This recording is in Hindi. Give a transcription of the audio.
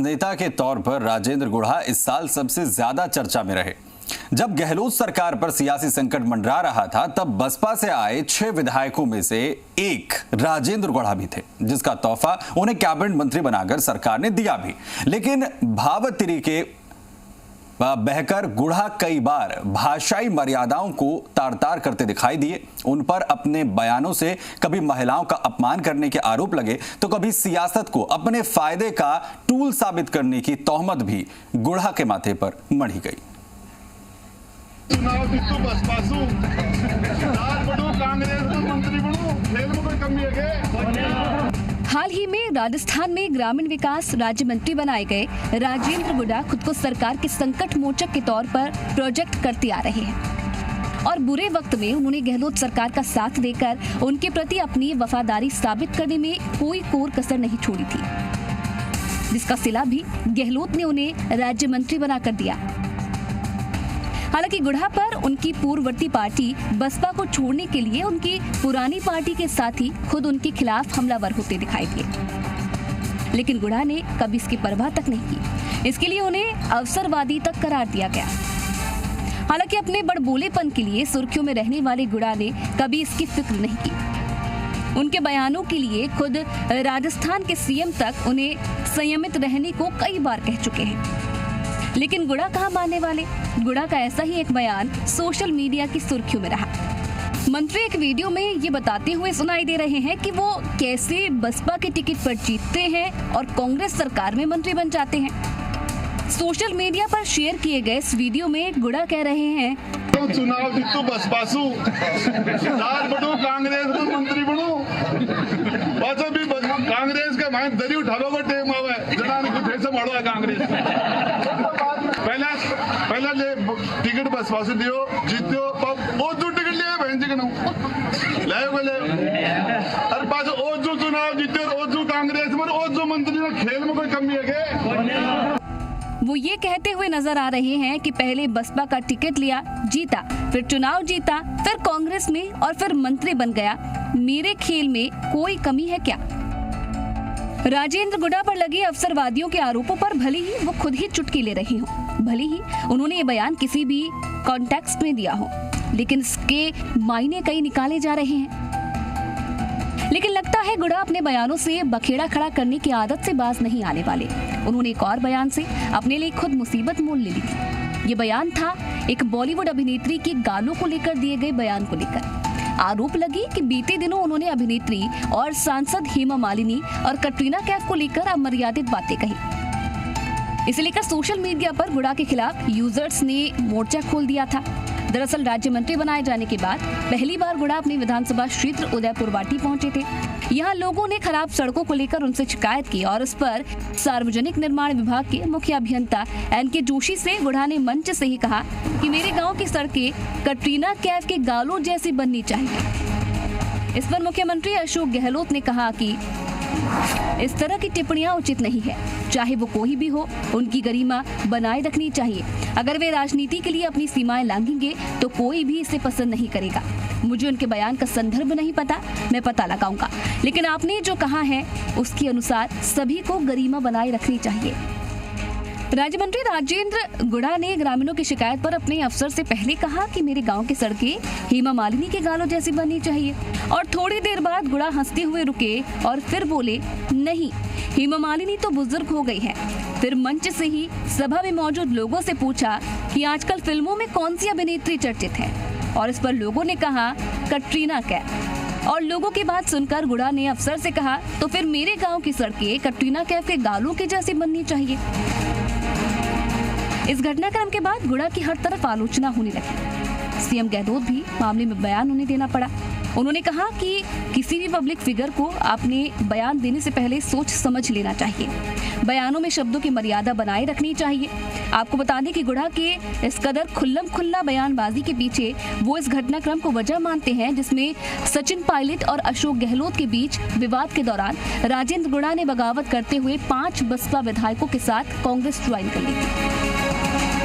नेता के तौर पर राजेंद्र गुढ़ा इस साल सबसे ज्यादा चर्चा में रहे। जब गहलोत सरकार पर सियासी संकट मंडरा रहा था, तब बसपा से आए 6 विधायकों में से एक राजेंद्र गुढ़ा भी थे, जिसका तोहफा उन्हें कैबिनेट मंत्री बनाकर सरकार ने दिया भी। लेकिन भावतिरी के बहकर गुढ़ा कई बार भाषाई मर्यादाओं को तार-तार करते दिखाई दिए। उन पर अपने बयानों से कभी महिलाओं का अपमान करने के आरोप लगे, तो कभी सियासत को अपने फायदे का टूल साबित करने की तोहमत भी गुढ़ा के माथे पर मढ़ी गई। हाल ही में राजस्थान में ग्रामीण विकास राज्य मंत्री बनाए गए राजेंद्र गुढ़ा खुद को सरकार के संकट मोचक के तौर पर प्रोजेक्ट करते आ रहे हैं और बुरे वक्त में उन्होंने गहलोत सरकार का साथ देकर उनके प्रति अपनी वफादारी साबित करने में कोई कोर कसर नहीं छोड़ी थी, जिसका सिला भी गहलोत ने उन्हें राज्य मंत्री बनाकर दिया। हालांकि गुढ़ा पर उनकी पूर्ववर्ती पार्टी बसपा को छोड़ने के लिए उनकी पुरानी पार्टी के साथी खुद उनके खिलाफ हमलावर होते दिखाई दिए, लेकिन गुढ़ा ने कभी इसकी परवाह तक नहीं की। इसके लिए उन्हें अवसरवादी तक करार दिया गया। हालांकि अपने बड़बोलेपन के लिए सुर्खियों में रहने वाले गुढ़ा ने कभी इसकी फिक्र नहीं की। उनके बयानों के लिए खुद राजस्थान के सीएम तक उन्हें संयमित रहने को कई बार कह चुके हैं, लेकिन गुढ़ा कहाँ मानने वाले। गुढ़ा का ऐसा ही एक बयान सोशल मीडिया की सुर्खियों में रहा। मंत्री एक वीडियो में ये बताते हुए सुनाई दे रहे हैं कि वो कैसे बसपा के टिकट पर जीतते हैं और कांग्रेस सरकार में मंत्री बन जाते हैं। सोशल मीडिया पर शेयर किए गए इस वीडियो में गुढ़ा कह रहे हैं, तो चुनाव जीतू बसपा सु कांग्रेस में मंत्री बनू, भी कांग्रेस के माइन दरी उठालो को टेम आवे जनाने को फेस मारो है कांग्रेस। पहला ले टिकट बसपा से दियो जीतो, ओ जो टिकट लिए बहन जी के लाए बोले अरे पास ओ जो चुनाव जीते ओ जो कांग्रेस में ओ जो मंत्री में खेल में कोई कमी है क्या? वो ये कहते हुए नजर आ रहे हैं कि पहले बसपा का टिकट लिया, जीता, फिर चुनाव जीता, फिर कांग्रेस में और फिर मंत्री बन गया। मेरे खेल में कोई कमी है क्या? राजेंद्र गुढ़ा पर लगे अवसरवादियों के आरोपों पर भले ही वो खुद ही चुटकी ले रहे हो, भले ही उन्होंने ये बयान किसी भी कॉन्टेक्स्ट में दिया हो, लेकिन इसके मायने कई निकाले जा रहे हैं। लेकिन लगता है गुढ़ा अपने बयानों से बखेड़ा खड़ा करने की आदत से बाज नहीं आने वाले। उन्होंने एक और बयान से अपने लिए खुद मुसीबत मोल ले ली थी। ये बयान था एक बॉलीवुड अभिनेत्री की गालों को लेकर दिए गए बयान को लेकर। आरोप लगी कि बीते दिनों उन्होंने अभिनेत्री और सांसद हेमा मालिनी और कटरीना कैफ को लेकर अमर्यादित बातें कही। इसे लेकर सोशल मीडिया पर गुढ़ा के खिलाफ यूजर्स ने मोर्चा खोल दिया था। दरअसल राज्य मंत्री बनाए जाने के बाद पहली बार गुढ़ा अपने विधानसभा क्षेत्र उदयपुर वाटी पहुंचे थे। यहाँ लोगों ने खराब सड़कों को लेकर उनसे शिकायत की और इस पर सार्वजनिक निर्माण विभाग के मुख्य अभियंता एनके जोशी से गुढ़ा ने मंच से ही कहा कि मेरे गांव की सड़कें कटरीना कैफ के गालों जैसी बननी चाहिए। इस पर मुख्यमंत्री अशोक गहलोत ने कहा कि इस तरह की टिप्पणियां उचित नहीं है, चाहे वो कोई भी हो, उनकी गरिमा बनाए रखनी चाहिए। अगर वे राजनीति के लिए अपनी सीमाएं लांघेंगे तो कोई भी इसे पसंद नहीं करेगा। मुझे उनके बयान का संदर्भ नहीं पता, मैं पता लगाऊंगा, लेकिन आपने जो कहा है उसके अनुसार सभी को गरिमा बनाए रखनी चाहिए। राज्य मंत्री राजेंद्र गुढ़ा ने ग्रामीणों की शिकायत पर अपने अफसर से पहले कहा कि मेरे गांव की सड़कें हेमा मालिनी के गालों जैसी बननी चाहिए, और थोड़ी देर बाद गुढ़ा हंसते हुए रुके और फिर बोले, नहीं, हेमा मालिनी तो बुजुर्ग हो गई है। फिर मंच से ही सभा में मौजूद लोगों से पूछा कि आजकल फिल्मों में कौन सी अभिनेत्री चर्चित है, और इस पर लोगों ने कहा कटरीना कैफ। और लोगों की बात सुनकर गुढ़ा ने अफसर से कहा, तो फिर मेरे गाँव की सड़कें कटरीना कैफ के गालों के जैसी बननी चाहिए। इस घटनाक्रम के बाद गुढ़ा की हर तरफ आलोचना होने लगी। सीएम गहलोत भी मामले में बयान उन्हें देना पड़ा। उन्होंने कहा कि किसी भी पब्लिक फिगर को अपने बयान देने से पहले सोच समझ लेना चाहिए। बयानों में शब्दों की मर्यादा बनाए रखनी चाहिए। आपको बता दें कि गुढ़ा के इस कदर खुल्लम खुल्ला बयानबाजी के पीछे वो इस घटनाक्रम को वजह मानते हैं जिसमें सचिन पायलट और अशोक गहलोत के बीच विवाद के दौरान राजेंद्र गुढ़ा ने बगावत करते हुए 5 बसपा विधायकों के साथ कांग्रेस ज्वाइन कर ली थी।